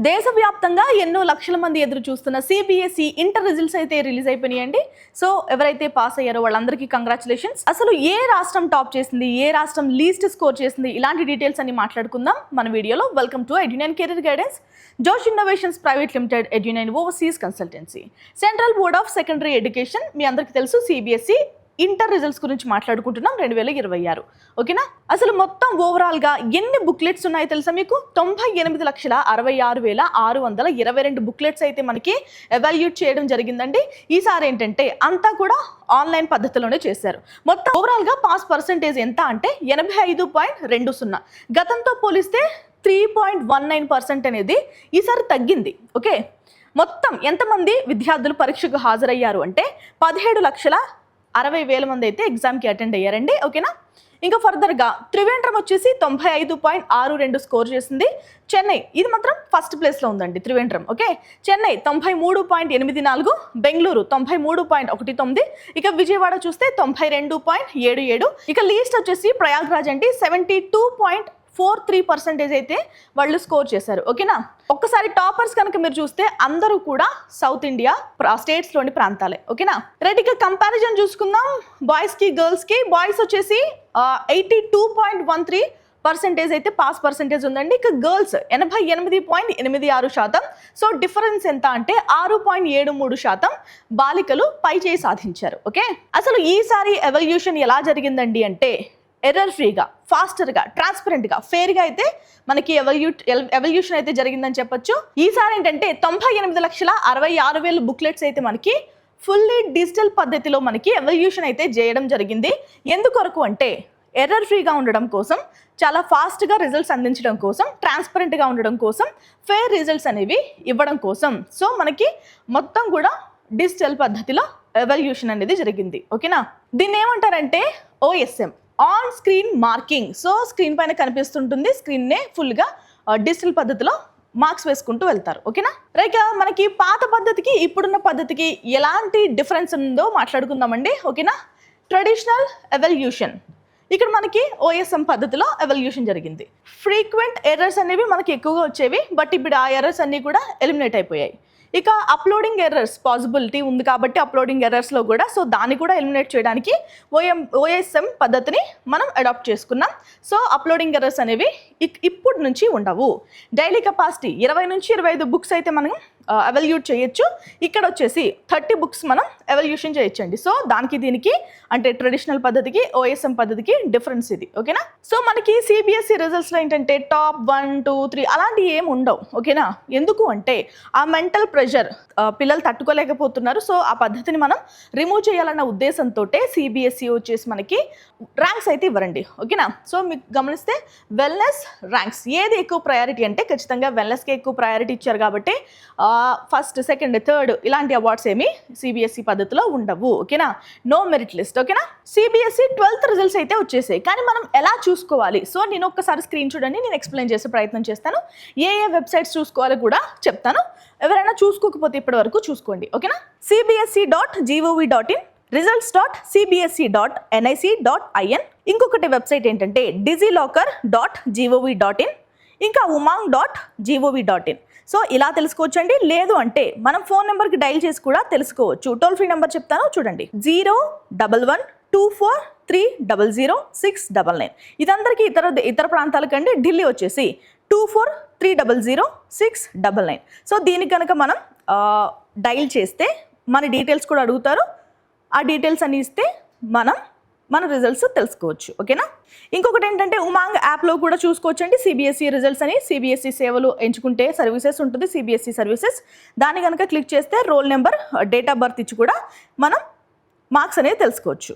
దేశవ్యాప్తంగా ఎన్నో లక్షల మంది ఎదురు చూస్తున్న సిబిఎస్ఈ ఇంటర్ రిజల్ట్స్ అయితే రిలీజ్ అయిపోయినాయండి. సో ఎవరైతే పాస్ అయ్యారో వాళ్ళందరికీ కంగ్రాచులేషన్స్. అసలు ఏ రాష్ట్రం టాప్ చేసింది, ఏ రాష్ట్రం లీస్ట్ స్కోర్ చేసింది, ఇలాంటి డీటెయిల్స్ అన్ని మాట్లాడుకుందాం మన వీడియోలో. Welcome to Edunine career guidance, Josh innovations private limited, Edunine overseas consultancy, central board of secondary education. మీ అందరికీ తెలుసు సిబిఎస్ఈ ఇంటర్ రిజల్ట్స్ గురించి మాట్లాడుకుంటున్నాం 2026. ఓకేనా. అసలు మొత్తం ఓవరాల్గా ఎన్ని బుక్లెట్స్ ఉన్నాయో తెలుసా మీకు? 98,66,622 బుక్లెట్స్ అయితే మనకి ఎవాల్యూట్ చేయడం జరిగిందండి. ఈసారి ఏంటంటే అంతా కూడా ఆన్లైన్ పద్ధతిలోనే చేశారు. మొత్తం ఓవరాల్గా పాస్ పర్సెంటేజ్ ఎంత అంటే 85.20. గతంతో పోలిస్తే 3.19% అనేది ఈసారి తగ్గింది. ఓకే. మొత్తం ఎంతమంది విద్యార్థులు పరీక్షకు హాజరయ్యారు అంటే 17,60,000 మంది అయితే ఎగ్జామ్కి అటెండ్ అయ్యారండి. ఓకేనా. ఇంకా ఫర్దర్గా త్రివేంద్రం వచ్చేసి 95.62 స్కోర్ చేసింది. చెన్నై ఇది మాత్రం ఫస్ట్ ప్లేస్లో ఉందండి త్రివేంద్రం. ఓకే. చెన్నై 93.84, బెంగళూరు 93.19, ఇక విజయవాడ చూస్తే 92.77, ఇక లీస్ట్ వచ్చేసి ప్రయాగ్రాజ్ అండి 72.43% అయితే వాళ్ళు స్కోర్ చేశారు. ఓకేనా. ఒక్కసారి టాపర్స్ కనుక మీరు చూస్తే అందరూ కూడా సౌత్ ఇండియా స్టేట్స్లోని ప్రాంతాలే. ఓకేనా. రైట్. ఇక కంపారిజన్ చూసుకుందాం బాయ్స్కి గర్ల్స్కి. బాయ్స్ వచ్చేసి 82.13% అయితే పాస్ పర్సెంటేజ్ ఉందండి. ఇక గర్ల్స్ 88.86%. సో డిఫరెన్స్ ఎంత అంటే 6.73% బాలికలు పై చేయి సాధించారు. ఓకే. అసలు ఈసారి ఎవల్యూషన్ ఎలా జరిగిందండి అంటే ఎర్రర్ ఫ్రీగా, ఫాస్టర్గా, ట్రాన్స్పరెంట్గా, ఫెయిర్గా అయితే మనకి ఎవల్యూషన్ అయితే జరిగిందని చెప్పొచ్చు. ఈసారి ఏంటంటే 98,66,000 బుక్లెట్స్ అయితే మనకి ఫుల్లీ డిజిటల్ పద్ధతిలో మనకి ఎవల్యూషన్ అయితే చేయడం జరిగింది. ఎందుకొరకు అంటే ఎర్రర్ ఫ్రీగా ఉండడం కోసం, చాలా ఫాస్ట్గా రిజల్ట్స్ అందించడం కోసం, ట్రాన్స్పరెంట్గా ఉండడం కోసం, ఫెయిర్ రిజల్ట్స్ అనేవి ఇవ్వడం కోసం. సో మనకి మొత్తం కూడా డిజిటల్ పద్ధతిలో ఎవల్యూషన్ అనేది జరిగింది. ఓకేనా. దీన్ని ఏమంటారంటే OSM, on screen marking. So screen పైన కనిపిస్తుంటుంది, స్క్రీన్నే ఫుల్గా డిజిటల్ పద్ధతిలో మార్క్స్ వేసుకుంటూ వెళ్తారు. ఓకేనా. రైట్. మనకి పాత పద్ధతికి ఇప్పుడున్న పద్ధతికి ఎలాంటి డిఫరెన్స్ ఉందో మాట్లాడుకుందామండి. ఓకేనా. ట్రెడిషనల్ ఎవల్యూషన్, ఇక్కడ మనకి ఓఎస్ఎం పద్ధతిలో ఎవల్యూషన్ జరిగింది. ఫ్రీక్వెంట్ ఎర్రర్స్ అనేవి మనకి ఎక్కువగా వచ్చేవి, బట్ ఇప్పుడు ఆ ఎర్రర్స్ అన్నీ కూడా ఎలిమినేట్ అయిపోయాయి. ఇక అప్లోడింగ్ ఎర్రర్స్ పాసిబిలిటీ ఉంది కాబట్టి అప్లోడింగ్ ఎర్రర్స్లో కూడా, సో దాన్ని కూడా ఎలిమినేట్ చేయడానికి ఓఎస్ఎం పద్ధతిని మనం అడాప్ట్ చేసుకున్నాం. సో అప్లోడింగ్ ఎర్రర్స్ అనేవి ఇప్పుడు నుంచి ఉండవు. డైలీ కెపాసిటీ 20 నుంచి 25 బుక్స్ అయితే మనం ఎవల్యూట్ చేయొచ్చు. ఇక్కడ వచ్చేసి 30 బుక్స్ మనం ఎవల్యూషన్ చేయొచ్చండి. సో దానికి దీనికి అంటే ట్రెడిషనల్ పద్ధతికి ఓఎస్ఎం పద్ధతికి డిఫరెన్స్ ఇది. ఓకేనా. సో మనకి సిబిఎస్ఈ రిజల్ట్స్లో ఏంటంటే టాప్ 1, 2, 3 అలాంటివి ఏమి ఉండవు. ఓకేనా. ఎందుకు అంటే ఆ మెంటల్ ప్రెషర్ పిల్లలు తట్టుకోలేకపోతున్నారు. సో ఆ పద్ధతిని మనం రిమూవ్ చేయాలన్న ఉద్దేశంతో సిబిఎస్ఈ వచ్చేసి మనకి ర్యాంక్స్ అయితే ఇవ్వరండి. ఓకేనా. సో మీకు గమనిస్తే వెల్నెస్ ర్యాంక్స్ ఏది ఎక్కువ ప్రయారిటీ అంటే ఖచ్చితంగా వెల్నెస్కి ఎక్కువ ప్రయారిటీ ఇచ్చారు కాబట్టి ఫస్ట్, సెకండ్, థర్డ్ ఇలాంటి అవార్డ్స్ ఏమి సిబిఎస్ఈ పద్ధతిలో ఉండవు. ఓకేనా. No merit list. ఓకేనా. సిబిఎస్ఈ 12th రిజల్ట్స్ అయితే వచ్చేసాయి, కానీ మనం ఎలా చూసుకోవాలి? సో నేను ఒక్కసారి స్క్రీన్ చూడండి, నేను ఎక్స్ప్లెయిన్ చేసే ప్రయత్నం చేస్తాను. ఏ వెబ్సైట్స్ చూసుకోవాలో కూడా చెప్తాను. ఎవరైనా చూసుకోకపోతే ఇప్పటి వరకు చూసుకోండి. ఓకేనా. cbse.gov.in, results.cbse.nic.in, ఇంకొకటి వెబ్సైట్ ఏంటంటే digilocker.gov.in, ఇంకా umang.gov.in. సో ఇలా తెలుసుకోవచ్చండి. లేదు అంటే మనం ఫోన్ నెంబర్కి డైల్ చేసి కూడా తెలుసుకోవచ్చు. టోల్ ఫ్రీ నెంబర్ చెప్తాను చూడండి, 01124300699. ఇదందరికీ ఇతర ప్రాంతాలకండి. ఢిల్లీ వచ్చేసి 24300699. సో దీనికి కనుక మనం డైల్ చేస్తే మన డీటెయిల్స్ కూడా అడుగుతారు. ఆ డీటెయిల్స్ అని ఇస్తే మన రిజల్ట్స్ తెలుసుకోవచ్చు. ఓకేనా. ఇంకొకటి ఏంటంటే ఉమాంగ్ యాప్లో కూడా చూసుకోవచ్చండి సిబిఎస్ఈ రిజల్ట్స్ అని. సిబిఎస్ఈ సేవలు ఎంచుకుంటే సర్వీసెస్ ఉంటుంది, సిబిఎస్ఈ సర్వీసెస్. దాన్ని కనుక క్లిక్ చేస్తే roll number, date of birth ఇచ్చి కూడా మనం మార్క్స్ అనేది తెలుసుకోవచ్చు.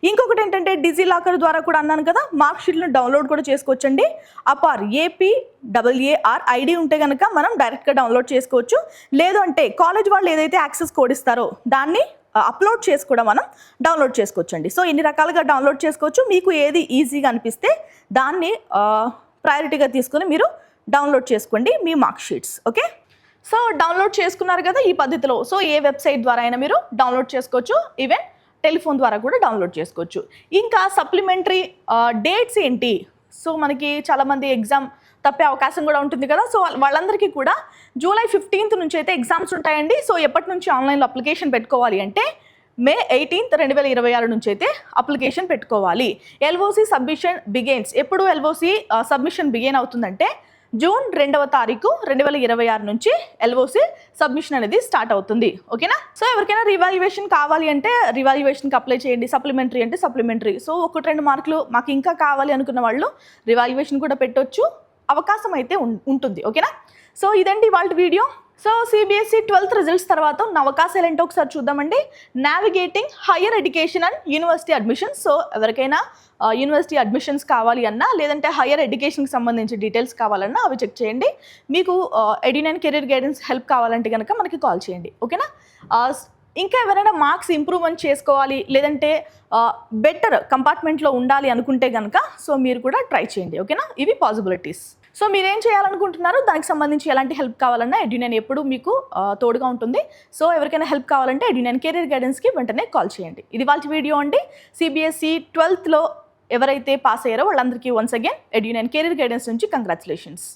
ఇంకొకటి ఏంటంటే డిజిలాకర్ ద్వారా కూడా అన్నాను కదా, మార్క్ షీట్లను డౌన్లోడ్ కూడా చేసుకోవచ్చండి. అపార్ APAAR ఐడి ఉంటే కనుక మనం డైరెక్ట్గా డౌన్లోడ్ చేసుకోవచ్చు. లేదు అంటే కాలేజ్ వాళ్ళు ఏదైతే యాక్సెస్ కోడ్ ఇస్తారో దాన్ని అప్లోడ్ చేసి కూడా మనం డౌన్లోడ్ చేసుకోవచ్చండి. సో ఇన్ని రకాలుగా డౌన్లోడ్ చేసుకోవచ్చు. మీకు ఏది ఈజీగా అనిపిస్తే దాన్ని ప్రయారిటీగా తీసుకుని మీరు డౌన్లోడ్ చేసుకోండి మీ mark sheets. Okay. So download చేసుకున్నారు కదా ఈ పద్ధతిలో. సో ఏ వెబ్సైట్ ద్వారా అయినా మీరు డౌన్లోడ్ చేసుకోవచ్చు, ఈవెన్ టెలిఫోన్ ద్వారా కూడా డౌన్లోడ్ చేసుకోవచ్చు. ఇంకా సప్లిమెంటరీ డేట్స్ ఏంటి? సో మనకి చాలామంది ఎగ్జామ్ తప్పే అవకాశం కూడా ఉంటుంది కదా. సో వాళ్ళందరికీ కూడా జూలై 15th నుంచి అయితే ఎగ్జామ్స్ ఉంటాయండి. సో ఎప్పటి నుంచి ఆన్లైన్లో అప్లికేషన్ పెట్టుకోవాలి అంటే May 18th 2026 నుంచి అయితే అప్లికేషన్ పెట్టుకోవాలి. LOC submission begins. ఎప్పుడు ఎల్ఓసి సబ్మిషన్ బిగైన్ అవుతుందంటే June 2వ తారీఖు 2026 నుంచి ఎల్ఓసి సబ్మిషన్ అనేది స్టార్ట్ అవుతుంది. ఓకేనా. సో ఎవరికైనా రివాల్యుయేషన్ కావాలి అంటే రివాల్యుయేషన్కి అప్లై చేయండి. సప్లిమెంటరీ అంటే సప్లిమెంటరీ. సో 1-2 మార్కులు మాకు ఇంకా కావాలి అనుకున్న వాళ్ళు రివాల్యుయేషన్ కూడా పెట్టొచ్చు, అవకాశం అయితే ఉంటుంది. ఓకేనా. సో ఇదండి వాళ్ళ video. So CBSE 12th results తర్వాత ఉన్న అవకాశాలు ఏంటో ఒకసారి చూద్దామండి. Navigating higher education and university admissions. So ఎవరికైనా యూనివర్సిటీ అడ్మిషన్స్ కావాలి అన్నా లేదంటే హయ్యర్ ఎడ్యుకేషన్కి సంబంధించి డీటెయిల్స్ కావాలన్నా అవి చెక్ చేయండి. మీకు ఎడ్యునైన్ కెరీర్ గైడెన్స్ హెల్ప్ కావాలంటే కనుక మనకి కాల్ చేయండి. ఓకేనా. ఇంకా ఎవరైనా మార్క్స్ ఇంప్రూవ్మెంట్ చేసుకోవాలి లేదంటే బెటర్ కంపార్ట్మెంట్లో ఉండాలి అనుకుంటే కనుక సో మీరు కూడా ట్రై చేయండి. ఓకేనా. ఇవి పాసిబిలిటీస్. సో మీరేం చేయాలనుకుంటున్నారు, దానికి సంబంధించి ఎలాంటి హెల్ప్ కావాలన్నా ఎడ్యునైన్ ఎప్పుడు మీకు తోడుగా ఉంటుంది. సో ఎవరికైనా హెల్ప్ కావాలంటే ఎడ్యునైన్ కెరీర్ గైడెన్స్కి వెంటనే కాల్ చేయండి. ఇది వాళ్ళ వీడియో అండి. సిబిఎస్ఈ 12th ఎవరైతే పాస్ అయ్యారో వాళ్ళందరికీ once again Edunine career guidance నుంచి కంగ్రాచులేషన్స్.